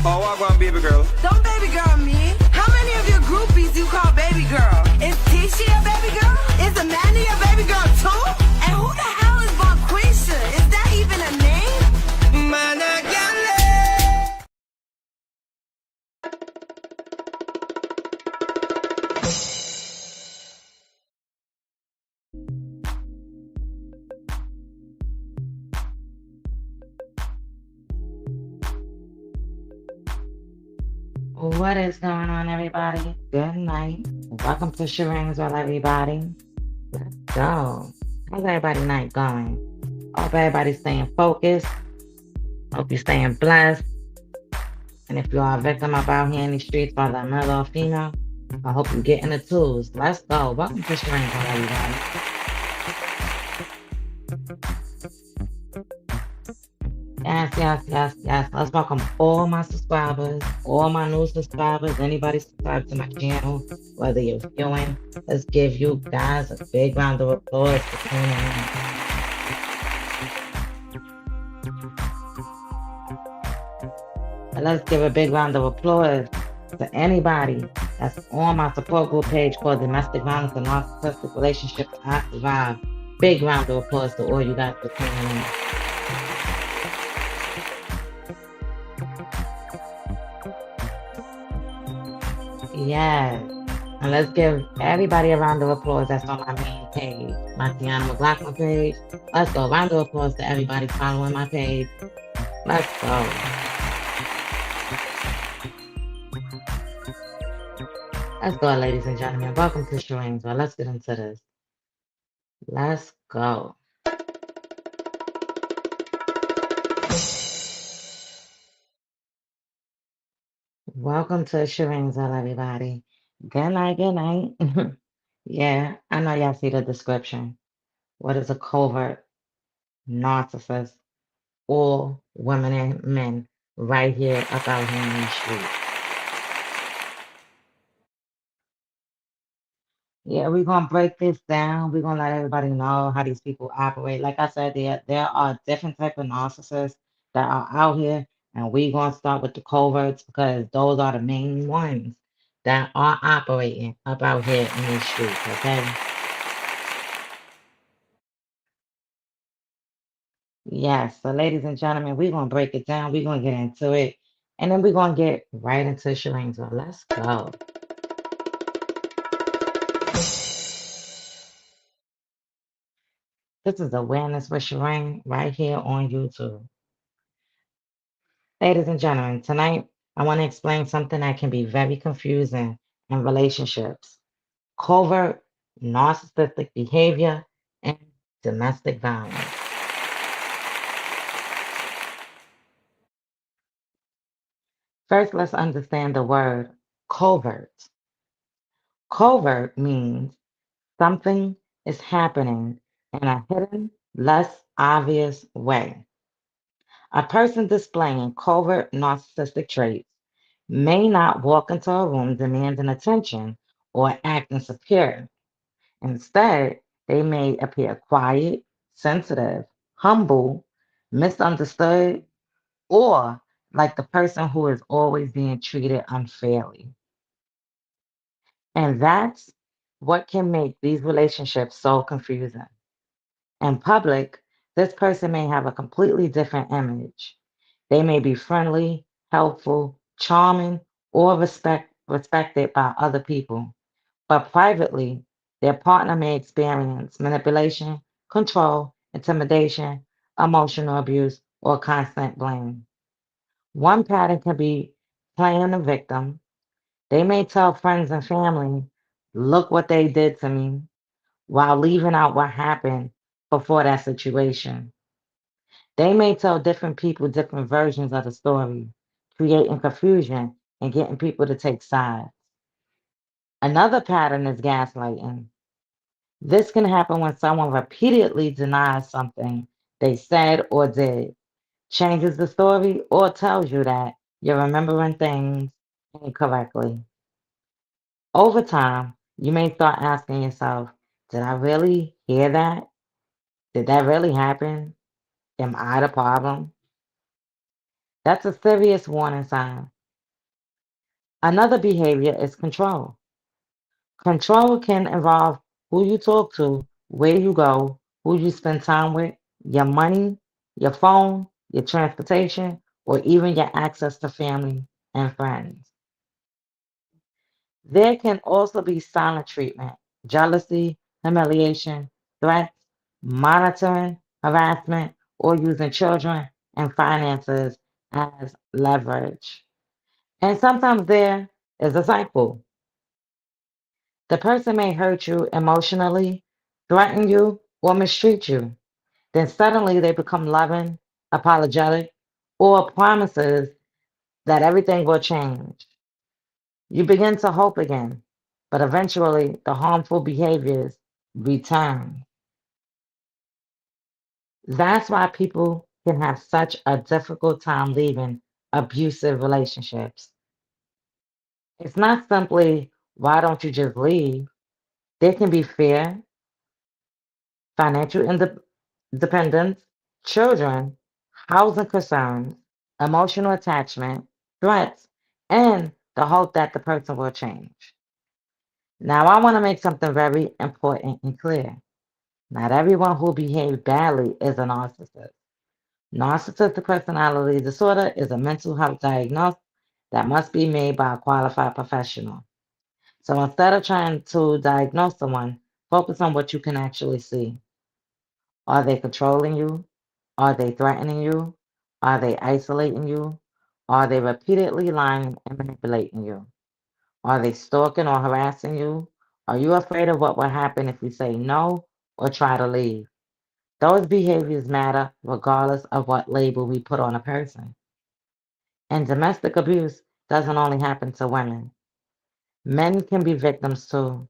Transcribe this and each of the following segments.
Oh, I want baby girl. Don't baby girl me. How many of your groupies you call baby girl? Is Tisha a baby girl? Is Amanda a baby girl too? And who the hell is Bonquisha? Is that even a name? Man, I can't What is going on, everybody? Good night. Welcome to Sharane's Well, everybody. Let's go. How's everybody night going? Hope everybody's staying focused. Hope you're staying blessed. And if you are a victim of out here in the streets, whether male or female, I hope you get in the tools. Let's go. Welcome to Sharane's Well, everybody. Yes. Let's welcome all my subscribers, all my new subscribers, anybody subscribed to my channel, whether you're viewing. Let's give you guys a big round of applause for tuning in. And let's give a big round of applause to anybody that's on my support group page called Domestic Violence and Narcissistic Relationships I Survive. Big round of applause to all you guys for tuning in. Yes. And let's give everybody a round of applause that's on my main page, my Tiana McLaughlin page. Let's go. Round of applause to everybody following my page. Let's go. Let's go, ladies and gentlemen. Welcome to Sharane's Well. Let's get into this. Let's go. Welcome to Sharane's Well, everybody. Good night. Yeah, I know y'all see the description. What is a covert narcissist? All women and men right here up out here in the street. Yeah, we're gonna break this down. We're gonna let everybody know how these people operate. Like I said, there are different type of narcissists that are out here, and we're gonna start with the coverts because those are the main ones that are operating up out here in these streets, okay? Yes, so ladies and gentlemen, we're gonna break it down, we're gonna get into it, and then we're gonna get right into Sharane's Well. Let's go. This is Awareness with Sharane right here on YouTube. Ladies and gentlemen, tonight I want to explain something that can be very confusing in relationships: covert narcissistic behavior and domestic violence. First, let's understand the word covert. Covert means something is happening in a hidden, less obvious way. A person displaying covert narcissistic traits may not walk into a room demanding attention or acting superior. Instead, they may appear quiet, sensitive, humble, misunderstood, or like the person who is always being treated unfairly. And that's what can make these relationships so confusing. In public, this person may have a completely different image. They may be friendly, helpful, charming, or respected by other people. But privately, their partner may experience manipulation, control, intimidation, emotional abuse, or constant blame. One pattern can be playing the victim. They may tell friends and family, "Look what they did to me," while leaving out what happened before that situation. They may tell different people different versions of the story, creating confusion and getting people to take sides. Another pattern is gaslighting. This can happen when someone repeatedly denies something they said or did, changes the story, or tells you that you're remembering things incorrectly. Over time, you may start asking yourself, did I really hear that? Did that really happen? Am I the problem? That's a serious warning sign. Another behavior is control. Control can involve who you talk to, where you go, who you spend time with, your money, your phone, your transportation, or even your access to family and friends. There can also be silent treatment, jealousy, humiliation, threats, monitoring, harassment, or using children and finances as leverage. And sometimes there is a cycle. The person may hurt you emotionally, threaten you, or mistreat you. Then suddenly they become loving, apologetic, or promises that everything will change. You begin to hope again, but eventually the harmful behaviors return. That's why people can have such a difficult time leaving abusive relationships. It's not simply, why don't you just leave? There can be fear, financial independence, children, housing concerns, emotional attachment, threats, and the hope that the person will change. Now, I want to make something very important and clear. Not everyone who behaves badly is a narcissist. Narcissistic personality disorder is a mental health diagnosis that must be made by a qualified professional. So instead of trying to diagnose someone, focus on what you can actually see. Are they controlling you? Are they threatening you? Are they isolating you? Are they repeatedly lying and manipulating you? Are they stalking or harassing you? Are you afraid of what will happen if you say no or try to leave? Those behaviors matter regardless of what label we put on a person. And domestic abuse doesn't only happen to women. Men can be victims too.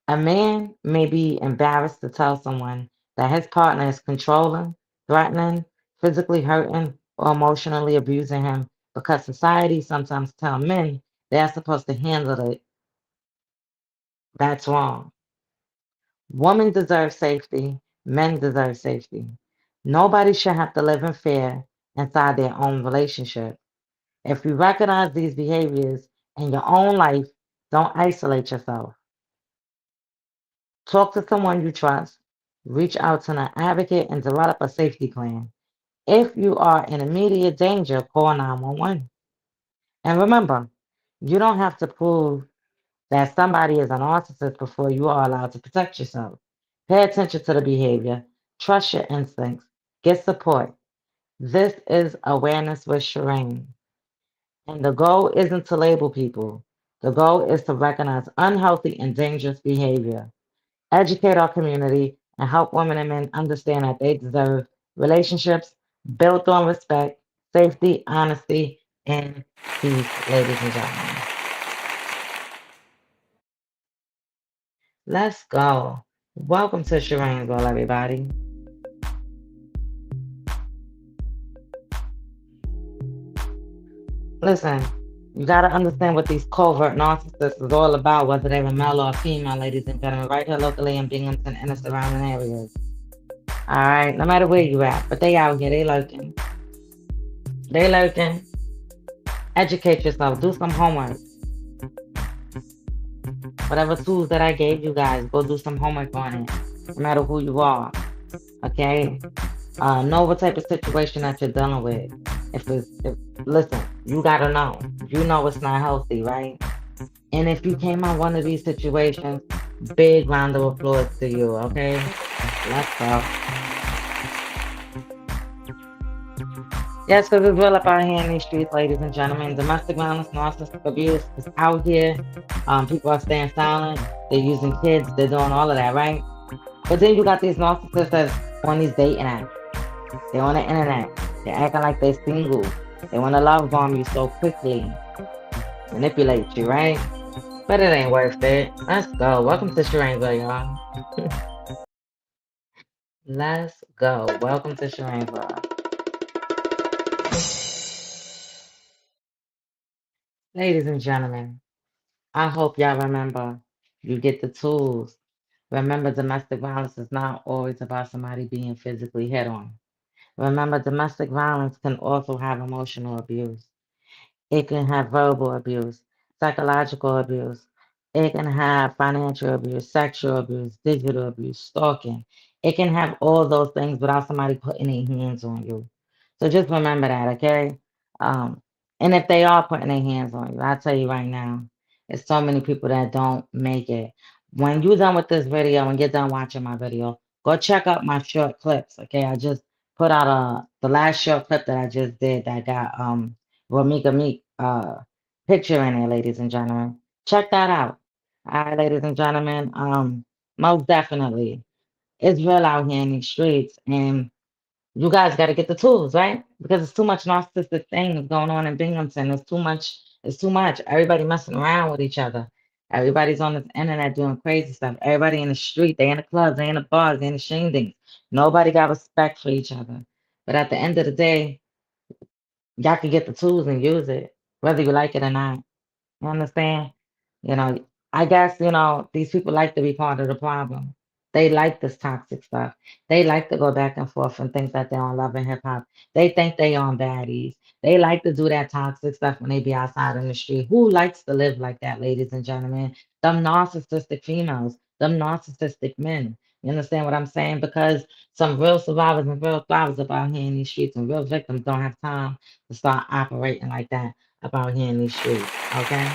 A man may be embarrassed to tell someone that his partner is controlling, threatening, physically hurting, or emotionally abusing him because society sometimes tell men they're supposed to handle it. That's wrong. Women deserve safety. Men deserve safety. Nobody should have to live in fear inside their own relationship. If you recognize these behaviors in your own life, don't isolate yourself. Talk to someone you trust. Reach out to an advocate and develop a safety plan. If you are in immediate danger, call 911. And remember, you don't have to prove that somebody is a narcissist before you are allowed to protect yourself. Pay attention to the behavior, trust your instincts, get support. This is Awareness with Sharane. And the goal isn't to label people, the goal is to recognize unhealthy and dangerous behavior, educate our community, and help women and men understand that they deserve relationships built on respect, safety, honesty, and peace, ladies and gentlemen. Let's go. Welcome to Sharane's World, everybody. Listen, you got to understand what these covert narcissists is all about, whether they're male or female, ladies and gentlemen, right here locally in Binghamton and the surrounding areas. All right, no matter where you at, but they out here, they lurking. They lurking. Educate yourself, do some homework. Whatever tools that I gave you guys, go do some homework on it, no matter who you are. Okay? Know what type of situation that you're dealing with. Listen, you gotta know. You know it's not healthy, right? And if you came out one of these situations, big round of applause to you, okay? Let's go. Yes, because it's real up out here in these streets, ladies and gentlemen. Domestic violence, narcissistic abuse is out here. People are staying silent. They're using kids. They're doing all of that, right? But then you got these narcissists that's on these dating apps. They're on the internet. They're acting like they're single. They want to love bomb you so quickly. Manipulate you, right? But it ain't worth it. Let's go. Welcome to Sharaneville, y'all. Let's go. Welcome to Sharaneville. Ladies and gentlemen, I hope y'all remember you get the tools. Remember, domestic violence is not always about somebody being physically hit on. Remember, domestic violence can also have emotional abuse. It can have verbal abuse, psychological abuse. It can have financial abuse, sexual abuse, digital abuse, stalking. It can have all those things without somebody putting their hands on you. So just remember that, okay? Um, and if they are putting their hands on you, I'll tell you right now, there's so many people that don't make it. When you're done with this video, when you're done watching my video, go check out my short clips, okay? I just put out the last short clip that I just did that got Ramika Meek picture in there, ladies and gentlemen. Check that out. All right, ladies and gentlemen. Most definitely. It's real out here in these streets, and you guys got to get the tools, right? Because it's too much narcissistic things going on in Binghamton. It's too much. It's too much. Everybody messing around with each other. Everybody's on the internet doing crazy stuff. Everybody in the street, they in the clubs, they in the bars, they in the shindigs. Nobody got respect for each other. But at the end of the day, y'all can get the tools and use it, whether you like it or not. You understand? You know, I guess, these people like to be part of the problem. They like this toxic stuff. They like to go back and forth and think that they're on Love and Hip Hop. They think they on baddies. They like to do that toxic stuff when they be outside in the street. Who likes to live like that, ladies and gentlemen? Them narcissistic females, them narcissistic men. You understand what I'm saying? Because some real survivors and real thrivers up out here in these streets and real victims don't have time to start operating like that up out here in these streets. Okay?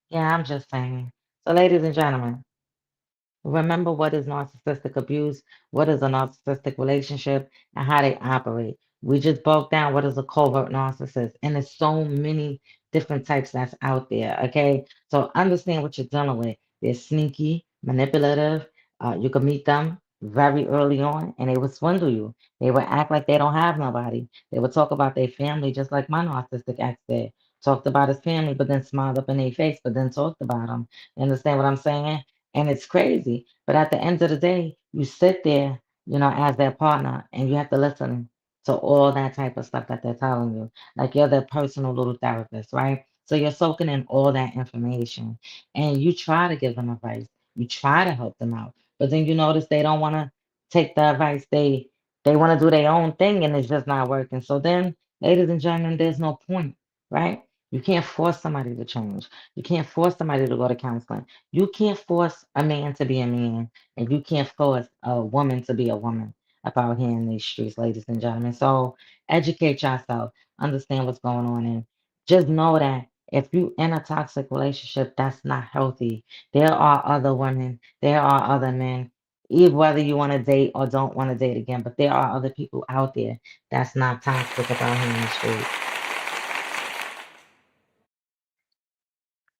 Yeah, I'm just saying. So, ladies and gentlemen, remember what is narcissistic abuse, what is a narcissistic relationship, and how they operate. We just broke down what is a covert narcissist, and there's so many different types that's out there. Okay, so understand what you're dealing with. They're sneaky, manipulative. You can meet them very early on, and they will swindle you. They will act like they don't have nobody. They will talk about their family, just like my narcissistic ex did. Talked about his family, but then smiled up in their face, but then talked about them. You understand what I'm saying? And it's crazy. But at the end of the day, you sit there, as their partner, and you have to listen to all that type of stuff that they're telling you. Like you're their personal little therapist, right? So you're soaking in all that information and you try to give them advice. You try to help them out. But then you notice they don't want to take the advice. They want to do their own thing and it's just not working. So then, ladies and gentlemen, there's no point, right? You can't force somebody to change. You can't force somebody to go to counseling. You can't force a man to be a man, and you can't force a woman to be a woman up out here in these streets, ladies and gentlemen. So educate yourself, understand what's going on, and just know that if you in a toxic relationship, that's not healthy. There are other women, there are other men, even whether you want to date or don't want to date again, but there are other people out there that's not toxic about here in the streets.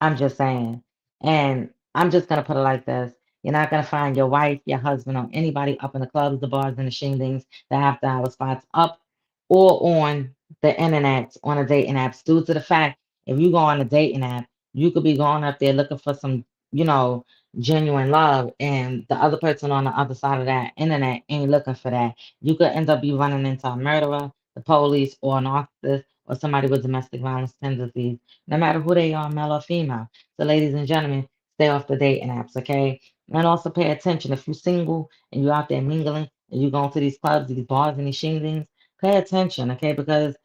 I'm just saying. And I'm just gonna put it like this. You're not gonna find your wife, your husband, or anybody up in the clubs, the bars, and the shindigs, the after hour spots up or on the internet on a dating apps due to the fact if you go on a dating app, you could be going up there looking for some, you know, genuine love, and the other person on the other side of that internet ain't looking for that. You could end up be running into a murderer, the police, or an officer, or somebody with domestic violence tendencies no matter who they are, male or female. So, ladies and gentlemen, stay off the dating apps, okay? And also pay attention. If you're single and you're out there mingling and you're going to these clubs, these bars, and these shinglings, pay attention, okay? Because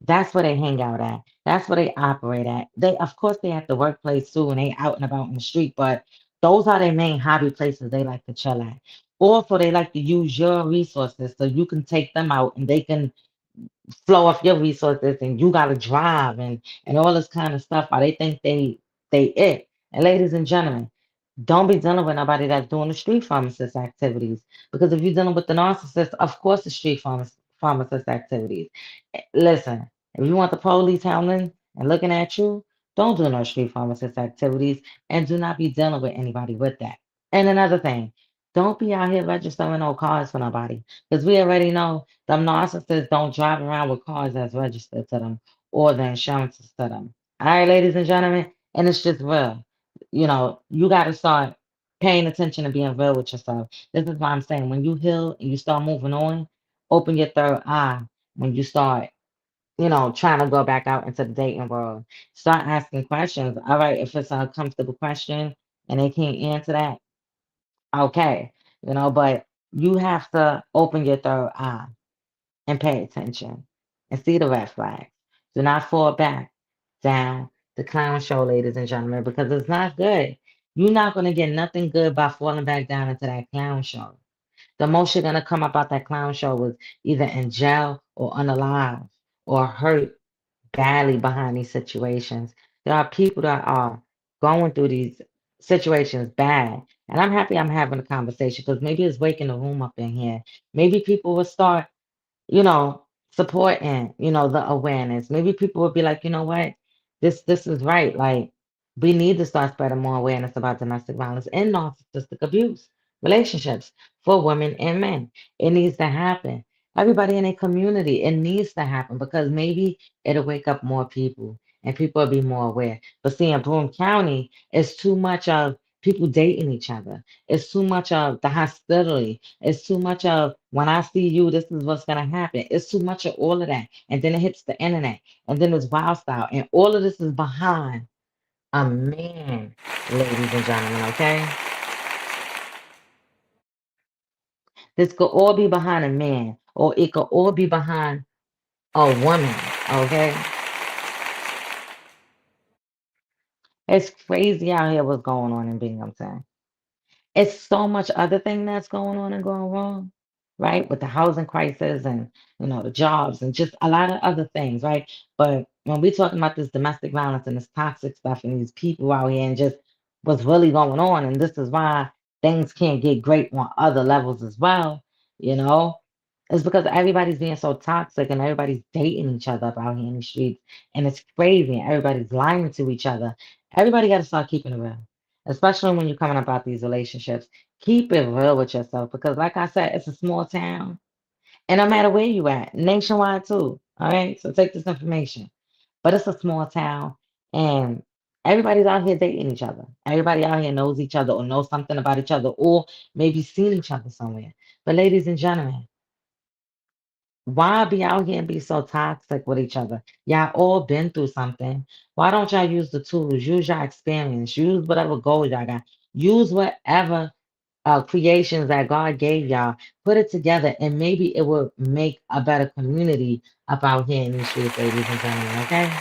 that's where they hang out at. That's where they operate at. They, of course, they at the workplace too, and they out and about in the street, but those are their main hobby places they like to chill at. Also, they like to use your resources so you can take them out and they can flow off your resources and you gotta drive and all this kind of stuff. Or they think they it. And ladies and gentlemen, don't be dealing with nobody that's doing the street pharmacist activities. Because if you're dealing with the narcissist, of course the street pharmacist activities. Listen, if you want the police hounding and looking at you, don't do no street pharmacist activities and do not be dealing with anybody with that. And another thing, don't be out here registering no cars for nobody. Because we already know them narcissists don't drive around with cars that's registered to them or the insurances to them. All right, ladies and gentlemen, and it's just real. You got to start paying attention and being real with yourself. This is why I'm saying when you heal and you start moving on, open your third eye when you start, trying to go back out into the dating world. Start asking questions. All right, if it's a comfortable question and they can't answer that, okay. But You have to open your third eye and pay attention and see the red flags. Do not fall back down the clown show, ladies and gentlemen, because it's not good. You're not going to get nothing good by falling back down into that clown show. The most you're going to come about that clown show was either in jail or unalive or hurt badly behind these situations. There are people that are going through these situations bad. And I'm happy I'm having a conversation because maybe it's waking the room up in here. Maybe people will start, you know, supporting, the awareness. Maybe people would be like, you know what, this is right. Like, we need to start spreading more awareness about domestic violence and narcissistic abuse relationships for women and men. It needs to happen. Everybody in a community, it needs to happen because maybe it'll wake up more people and people will be more aware. But see, in Broome County, it's too much of people dating each other. It's too much of the hostility. It's too much of when I see you, this is what's gonna happen. It's too much of all of that. And then it hits the internet. And then it's wild style. And all of this is behind a man, ladies and gentlemen, okay? This could all be behind a man, or it could all be behind a woman, okay? It's crazy out here what's going on in Binghamton. It's so much other thing that's going on and going wrong, right? With the housing crisis and the jobs and just a lot of other things, right? But when we're talking about this domestic violence and this toxic stuff and these people out here and just what's really going on, and this is why things can't get great on other levels as well, you know, it's because everybody's being so toxic and everybody's dating each other up out here in the streets, and it's crazy, and everybody's lying to each other. Everybody got to start keeping it real, especially when you're coming about these relationships. Keep it real with yourself because, like I said, it's a small town. And no matter where you at, nationwide too. All right. So take this information. But it's a small town and everybody's out here dating each other. Everybody out here knows each other or knows something about each other or maybe seen each other somewhere. But ladies and gentlemen, why be out here and be so toxic with each other? Y'all all been through something. Why don't y'all use the tools? Use your experience. Use whatever goals y'all got. Use whatever creations that God gave y'all. Put it together, and maybe it will make a better community up out here in these streets, ladies and gentlemen. Okay?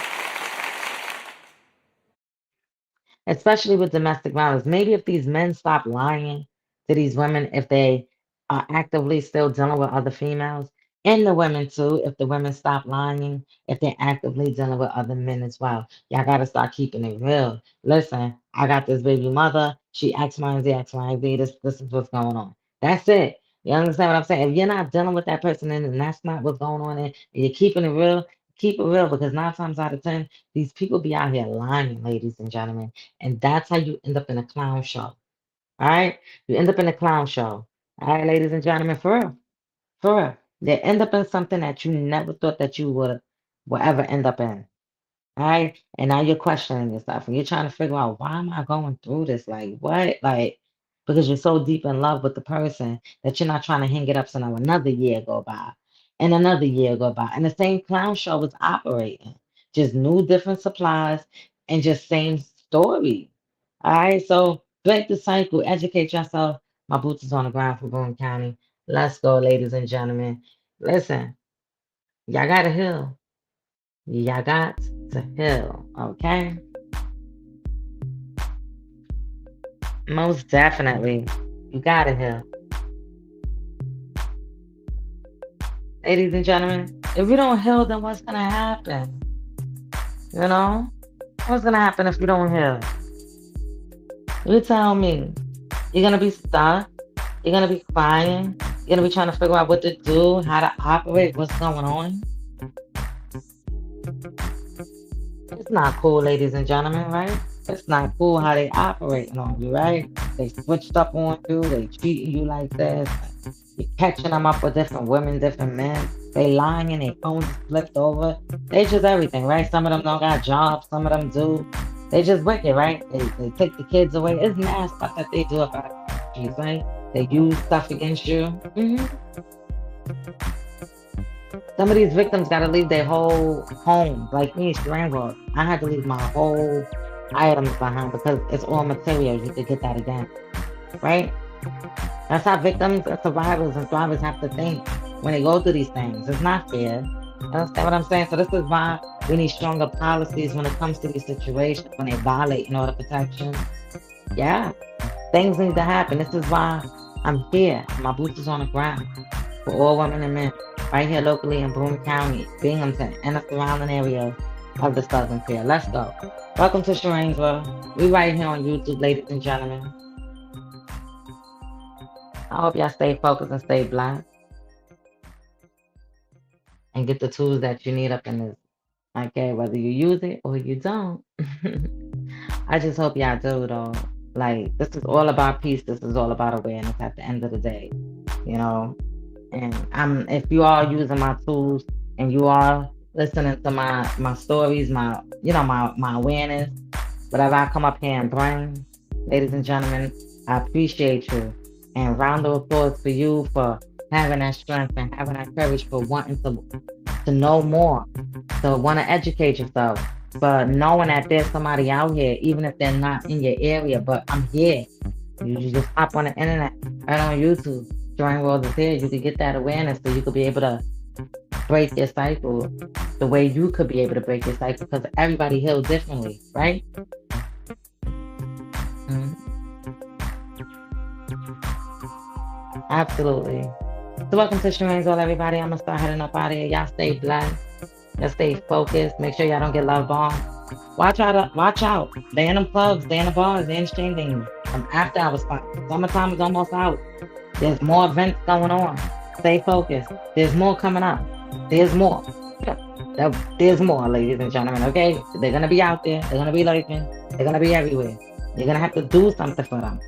Especially with domestic violence. Maybe if these men stop lying to these women, if they are actively still dealing with other females, and the women too, if the women stop lying, if they're actively dealing with other men as well, y'all gotta start keeping it real. Listen, I got this baby mother. She X, Y, and Z, X, Y, and Z. This is what's going on. That's it. You understand what I'm saying? If you're not dealing with that person and that's not what's going on, and you're keeping it real, keep it real because 9 times out of 10, these people be out here lying, ladies and gentlemen. And that's how you end up in a clown show. All right? You end up in a clown show. All right, ladies and gentlemen, for real. For real. They end up in something that you never thought that you would ever end up in. All right. And now you're questioning yourself and you're trying to figure out why am I going through this? Like what? Like because you're so deep in love with the person that you're not trying to hang it up so now another year go by and another year go by. And the same clown show was operating. Just new different supplies and just same story. All right. So break the cycle, educate yourself. My boots is on the ground for Boone County. Let's go, ladies and gentlemen. Listen, y'all gotta heal. Y'all got to heal, okay? Most definitely. You gotta heal. Ladies and gentlemen, if you don't heal, then what's gonna happen? You know? What's gonna happen if you don't heal? You tell me. You're gonna be stuck. You're gonna be crying. You're gonna be trying to figure out what to do, how to operate, what's going on. It's not cool, ladies and gentlemen, right? It's not cool how they operating on you, right? They switched up on you, they treating you like this. You're catching them up with different women, different men. They lying and their phones flipped over. They just everything, right? Some of them don't got jobs, some of them do. They just wicked, right? They take the kids away. It's mad stuff that they do about you, right? They use stuff against you. Some of these victims got to leave their whole home. Like me, Sharane, I had to leave my whole items behind because it's all material. You could get that again, right? That's how victims and survivors and thrivers have to think when they go through these things. It's not fair. Understand what I'm saying? So this is why we need stronger policies when it comes to these situations, when they violate in order protection. Yeah, things need to happen. This is why I'm here. My boots is on the ground for all women and men, right here locally in Broome County, Binghamton, and the surrounding area of the Southern Tier. Let's go. Welcome to Sharane's World. We right here on YouTube, ladies and gentlemen. I hope y'all stay focused and stay blessed and get the tools that you need up in this. Okay, whether you use it or you don't. I just hope y'all do though. Like, this is all about peace. This is all about awareness at the end of the day, you know. And if you are using my tools and you are listening to my stories, my awareness, whatever I come up here and bring, ladies and gentlemen, I appreciate you. And round of applause for you for having that strength and having that courage for wanting to know more, to want to educate yourself, but knowing that there's somebody out here, even if they're not in your area, but I'm here. You just hop on the internet, right on YouTube. Sharane World is here. You could get that awareness so you could be able to break your cycle the way you could be able to break your cycle, because everybody heals differently, right? Mm-hmm. Absolutely. So welcome to Sharane's World, everybody. I'm gonna start heading up out of here. Y'all stay blessed. Y'all stay focused. Make sure y'all don't get love bombed. Watch out. They in them clubs, they in the bars, they in the after hours spot. Summertime is almost out. There's more events going on. Stay focused. There's more coming up. There's more. There's more, ladies and gentlemen, okay? They're gonna be out there. They're gonna be lurking. They're gonna be everywhere. You're gonna have to do something for them.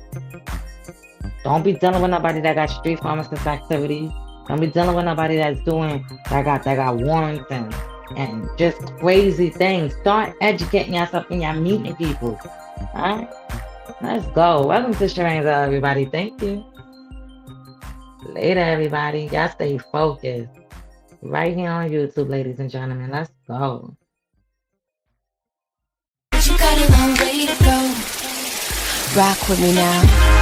Don't be dealing with nobody that got street pharmacist activities. Don't be dealing with nobody that's doing that got warrants and just crazy things. Start educating yourself and y'all meeting people. Alright? Let's go. Welcome to Sharane's World, everybody. Thank you. Later, everybody. Y'all stay focused. Right here on YouTube, ladies and gentlemen. Let's go. You got a long way to go. Rock with me now.